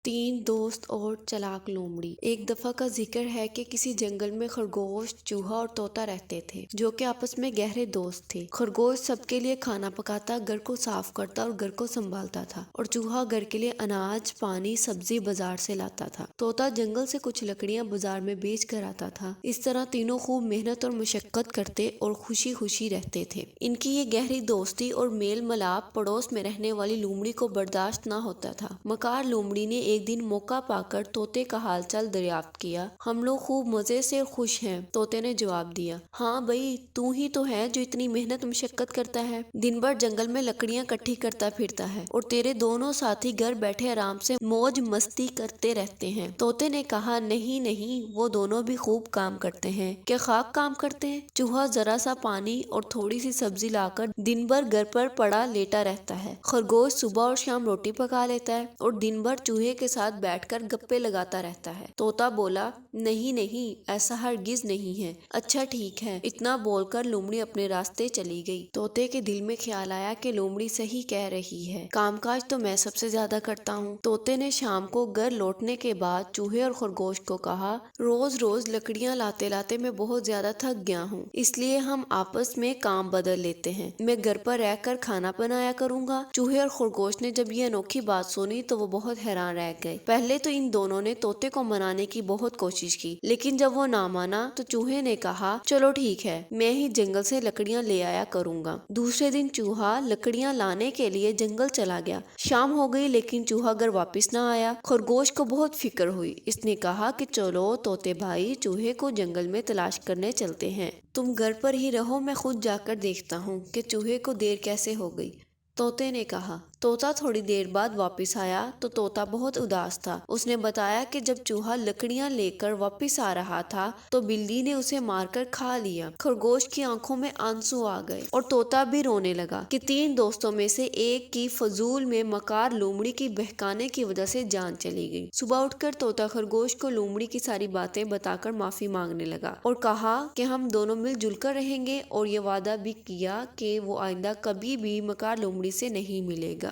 تین دوست اور چلاک لومڑی۔ ایک دفعہ کا ذکر ہے کہ کسی جنگل میں خرگوش، چوہا اور طوطا رہتے تھے جو کہ آپس میں گہرے دوست تھے۔ خرگوش سب کے لیے کھانا پکاتا، گھر کو صاف کرتا اور گھر کو سنبھالتا تھا، اور چوہا گھر کے لیے اناج، پانی، سبزی بازار سے لاتا تھا۔ طوطا جنگل سے کچھ لکڑیاں بازار میں بیچ کر آتا تھا۔ اس طرح تینوں خوب محنت اور مشقت کرتے اور خوشی خوشی رہتے تھے۔ ان کی یہ گہری دوستی اور میل ملاپ پڑوس میں رہنے والی لومڑی کو برداشت نہ ہوتا تھا۔ مکار لومڑی نے ایک دن موقع پا کر طوطے کا حال چال دریافت کیا۔ ہم لوگ خوب مزے سے خوش ہیں، طوطے نے جواب دیا۔ ہاں بھئی، تو ہی تو ہے جو اتنی محنت مشقت کرتا ہے، دن بھر جنگل میں لکڑیاں کٹھی کرتا پھرتا ہے، اور تیرے دونوں ساتھی گھر بیٹھے آرام سے موج مستی کرتے رہتے ہیں۔ طوطے نے کہا، نہیں نہیں، وہ دونوں بھی خوب کام کرتے ہیں۔ کیا خاک کام کرتے ہیں؟ چوہا ذرا سا پانی اور تھوڑی سی سبزی لا کر دن بھر گھر پر پڑا لیٹا رہتا ہے۔ خرگوش صبح اور شام روٹی پکا لیتا ہے اور دن بھر چوہے کے ساتھ بیٹھ کر گپے لگاتا رہتا ہے۔ طوطا بولا، نہیں نہیں، ایسا ہرگز نہیں ہے۔ اچھا ٹھیک ہے۔ اتنا بول کر لومڑی اپنے راستے چلی گئی۔ طوطے کے دل میں خیال آیا کہ لومڑی صحیح کہہ رہی ہے، کام کاج تو میں سب سے زیادہ کرتا ہوں۔ طوطے نے شام کو گھر لوٹنے کے بعد چوہے اور خرگوش کو کہا، روز روز لکڑیاں لاتے لاتے میں بہت زیادہ تھک گیا ہوں، اس لیے ہم آپس میں کام بدل لیتے ہیں۔ میں گھر پر رہ کر کھانا بنایا کروں گا۔ چوہے اور خرگوش نے جب یہ انوکھی بات سنی تو وہ بہت حیران رہ گئے۔ پہلے تو ان دونوں نے طوطے کو منانے کی بہت کوشش کی، لیکن جب وہ نہ مانا تو چوہے نے کہا، چلو ٹھیک ہے، میں ہی جنگل سے لکڑیاں لے آیا کروں گا۔ دوسرے دن چوہا لکڑیاں لانے کے لیے جنگل چلا گیا۔ شام ہو گئی لیکن چوہا گھر واپس نہ آیا۔ خرگوش کو بہت فکر ہوئی۔ اس نے کہا کہ چلو طوطے بھائی، چوہے کو جنگل میں تلاش کرنے چلتے ہیں۔ تم گھر پر ہی رہو، میں خود جا کر دیکھتا ہوں کہ چوہے کو دیر کیسے ہو گئی۔ طوطے نے کہا۔ طوطا تھوڑی دیر بعد واپس آیا تو طوطا بہت اداس تھا۔ اس نے بتایا کہ جب چوہا لکڑیاں لے کر واپس آ رہا تھا تو بلی نے اسے مار کر کھا لیا۔ خرگوش کی آنکھوں میں آنسو آ گئے اور طوطا بھی رونے لگا کہ تین دوستوں میں سے ایک کی فضول میں مکار لومڑی کی بہکانے کی وجہ سے جان چلی گئی۔ صبح اٹھ کر طوطا خرگوش کو لومڑی کی ساری باتیں بتا کر معافی مانگنے لگا اور کہا کہ ہم دونوں مل جل کر رہیں گے، اور یہ وعدہ بھی کیا کہ وہ آئندہ کبھی بھی مکار لومڑی سے نہیں ملے گا۔